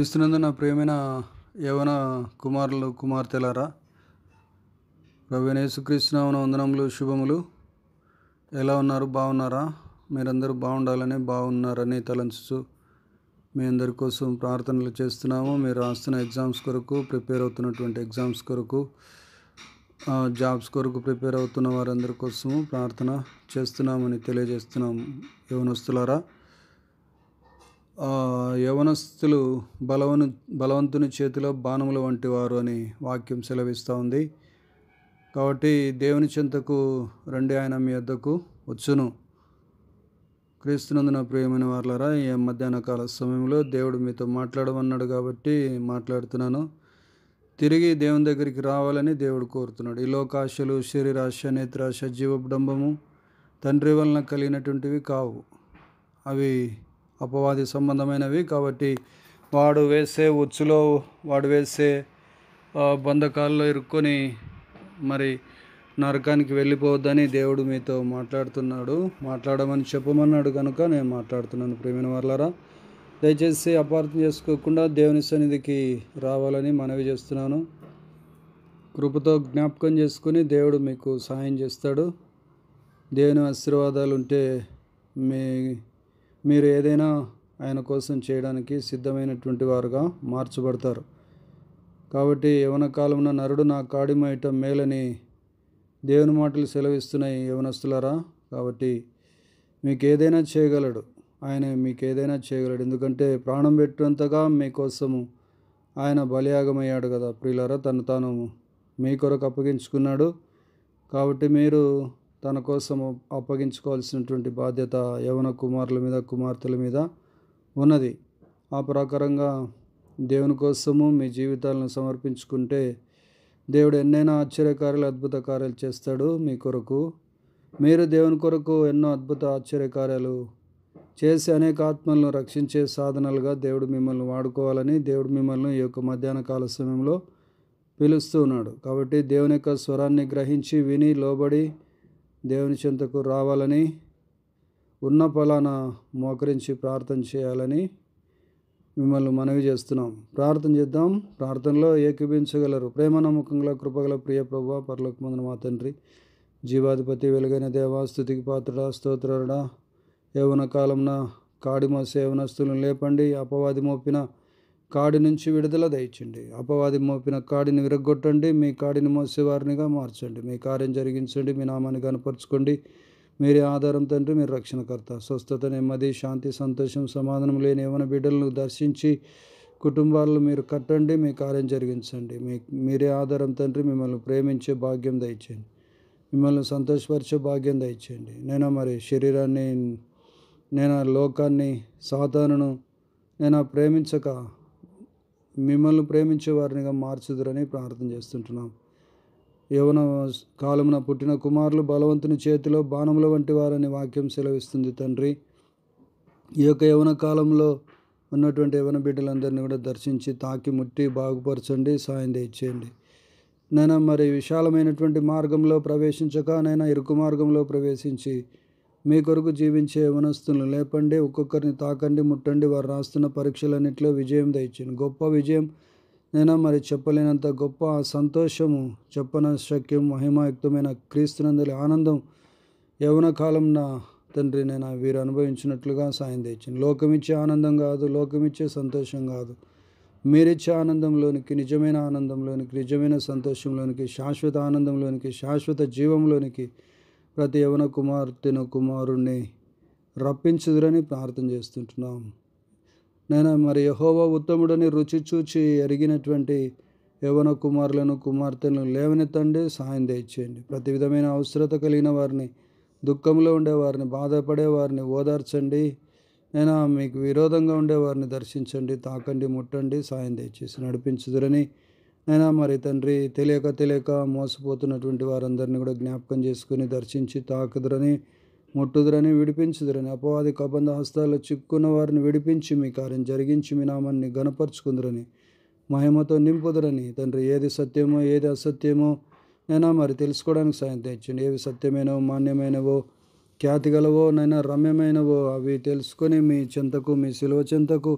క్రీస్తునందు నా ప్రియమైన యవన కుమారులు కుమార్తెలారా, ప్రభువైన యేసుక్రీస్తు నామమున వందనములు, శుభములు. ఎలా ఉన్నారు? బాగున్నారా? మీరందరూ బాగున్నారని తలంచుతూ మీ అందరి కోసం ప్రార్థనలు చేస్తున్నాము. మీరు రాస్తున్న ఎగ్జామ్స్ కొరకు, ప్రిపేర్ అవుతున్నటువంటి ఎగ్జామ్స్ కొరకు, జాబ్స్ కొరకు ప్రిపేర్ అవుతున్న వారందరి కోసము ప్రార్థన చేస్తున్నామని తెలియజేస్తున్నాము. యవనస్తులారా, యవనస్తులు బలవంతుని చేతిలో బాణముల వంటి వారు అని వాక్యం సెలవిస్తూ ఉంది. కాబట్టి దేవుని చెంతకు రండి, ఆయన మీ వద్దకు వచ్చును. క్రీస్తునందు నా ప్రియమైన వారలారా, ఈ మధ్యాహ్న కాల సమయంలో దేవుడు మీతో మాట్లాడమన్నాడు కాబట్టి మాట్లాడుతున్నాను. తిరిగి దేవుని దగ్గరికి రావాలని దేవుడు కోరుతున్నాడు. ఈ లోకాశలు, శరీరాశ, నేత్రాశ, జీవడంబము తండ్రి వలన కలిగినటువంటివి కావు. అవి అపవాది సంబంధమైనవి. కాబట్టి వాడు వేసే ఉచ్చులో, వాడు వేసే బంధకాల్లో ఇరుక్కొని మరి నరకానికి వెళ్ళిపోవద్దని దేవుడు మీతో మాట్లాడమని చెప్పమన్నాడు కనుక నేను మాట్లాడుతున్నాను. ప్రియమైన వారలారా, దయచేసి అపార్థం చేసుకోకుండా దేవుని సన్నిధికి రావాలని మనవి చేస్తున్నాను. కృపతో జ్ఞాపకం చేసుకుని దేవుడు మీకు సహాయం చేస్తాడు. దేవుని ఆశీర్వాదాలు ఉంటే మీరు ఏదైనా ఆయన కోసం చేయడానికి సిద్ధమైనటువంటి వారుగా మార్చబడతారు. కాబట్టి యవన కాలమున నరుడు నా కాడిమయటం మేలని దేవుని మాటలు సెలవిస్తున్నాయి యవనస్తులారా. కాబట్టి మీకు ఏదైనా చేయగలడు, ఆయన మీకు ఏదైనా చేయగలడు. ఎందుకంటే ప్రాణం పెట్టేంతగా మీకోసము ఆయన బలియాగమయ్యాడు కదా ప్రియులారా. తాను మీ కొరకు అప్పగించుకున్నాడు. కాబట్టి మీరు తన కోసం అప్పగించుకోవాల్సినటువంటి బాధ్యత యవన కుమారుల మీద, కుమార్తెల మీద ఉన్నది. ఆ ప్రకారంగా దేవుని కోసము మీ జీవితాలను సమర్పించుకుంటే దేవుడు ఎన్నైనా ఆశ్చర్యకార్యాలు, అద్భుత కార్యాలు చేస్తాడు మీ కొరకు. మీరు దేవుని కొరకు ఎన్నో అద్భుత ఆశ్చర్యకార్యాలు చేసి అనేక ఆత్మలను రక్షించే సాధనాలుగా దేవుడు మిమ్మల్ని వాడుకోవాలని దేవుడు మిమ్మల్ని ఈ యొక్క మధ్యాహ్న కాల సమయంలో పిలుస్తూ ఉన్నాడు. కాబట్టి దేవుని యొక్క స్వరాన్ని గ్రహించి విని లోబడి దేవుని చెంతకు రావాలని, ఉన్న ఫలానా మోకరించి ప్రార్థన చేయాలని మిమ్మల్ని మనవి చేస్తున్నాం. ప్రార్థన చేద్దాం. ప్రార్థనలో ఏకీభించగలరు. ప్రేమ నమ్మకంగా కృపగల ప్రియ ప్రభువా, పరలోకమందున మా తండ్రి, జీవాధిపతి, వెలుగైన దేవా, స్తుతికి పాత్రుడా, స్తోత్రుడా, యవన కాలంన కాడి మోసే యవనస్తులను లేపండి. అపవాది మోపిన కాడి నుంచి విడుదల దయచండి. అపవాది మోపిన కాడిని విరగొట్టండి. మీ కాడిని మోసేవారినిగా మార్చండి. మీ కార్యం జరిగించండి. మీ నామాన్ని కనపరచుకోండి. మీరే ఆధారం తండ్రి, మీరు రక్షణకర్త. స్వస్థత, నెమ్మది, శాంతి, సంతోషం, సమాధానం లేని యవన బిడ్డలను దర్శించి కుటుంబాలను మీరు కట్టండి. మీ కార్యం జరిగించండి. మీరే ఆధారం తండ్రి. మిమ్మల్ని ప్రేమించే భాగ్యం దయచేయండి. మిమ్మల్ని సంతోషపరిచే భాగ్యం దయచేయండి. శరీరాన్ని, లోకాన్ని, సాతానును ప్రేమించక మిమ్మల్ని ప్రేమించే వారినిగా మార్చుదురని ప్రార్థన చేస్తుంటున్నాం. యవన కాలమున పుట్టిన కుమారులు బలవంతుని చేతిలో బాణముల వంటి వారని వాక్యం సెలవిస్తుంది తండ్రి. ఈ యొక్క యవన కాలంలో ఉన్నటువంటి యవన బిడ్డలందరినీ కూడా దర్శించి తాకి ముట్టి బాగుపరచండి, సాయం దయచేయండి. విశాలమైనటువంటి మార్గంలో ప్రవేశించక ఇరుకు మార్గంలో ప్రవేశించి మీ కొరకు జీవించే యవనస్తులను లేపండి. ఒక్కొక్కరిని తాకండి, ముట్టండి. వారు రాస్తున్న పరీక్షలన్నింటిలో విజయం దయచేయండి. గొప్ప విజయం, చెప్పలేనంత గొప్ప సంతోషము, చెప్పనశక్యం, మహిమాయుక్తమైన క్రీస్తునందలి ఆనందం యవన కాలంన తండ్రి వీరు అనుభవించినట్లుగా సాయం తెచ్చింది. లోకమిచ్చే ఆనందం కాదు, లోకమిచ్చే సంతోషం కాదు, మీరిచ్చే ఆనందంలోనికి, నిజమైన ఆనందంలోనికి, నిజమైన సంతోషంలోనికి, శాశ్వత ఆనందంలోనికి, శాశ్వత జీవంలోనికి ప్రతి యవన కుమార్తెను, కుమారుణ్ణి రప్పించుదురని ప్రార్థన చేస్తుంటున్నాం. యెహోవా ఉత్తముడని రుచి చూచి ఎరిగినటువంటి యవన కుమారులను, కుమార్తెలను లేవనెత్తండి, సాయం దయచేయండి. ప్రతి విధమైన అవసరత కలిగిన వారిని, దుఃఖంలో ఉండేవారిని, బాధపడేవారిని ఓదార్చండి. మీకు విరోధంగా ఉండేవారిని దర్శించండి, తాకండి, ముట్టండి, సాయం దయచేసి నడిపించుదురని తండ్రి, తెలియక మోసపోతున్నటువంటి వారందరినీ కూడా జ్ఞాపకం చేసుకుని దర్శించి తాకుదురని, ముట్టుదురని, విడిపించుదురని, అపవాది కబంధ హస్తాల్లో చిక్కున్న వారిని విడిపించి మీ కార్యం జరిగించి మీ నామాన్ని గణపరుచుకుందురని, మహిమతో నింపుదురని తండ్రి. ఏది సత్యమో, ఏది అసత్యమో తెలుసుకోవడానికి సాయం తెచ్చండి. ఏవి సత్యమైనవో, మాన్యమైనవో, ఖ్యాతి గలవో రమ్యమైనవో అవి తెలుసుకొని మీ చెంతకు, మీ శిలువ చెంతకు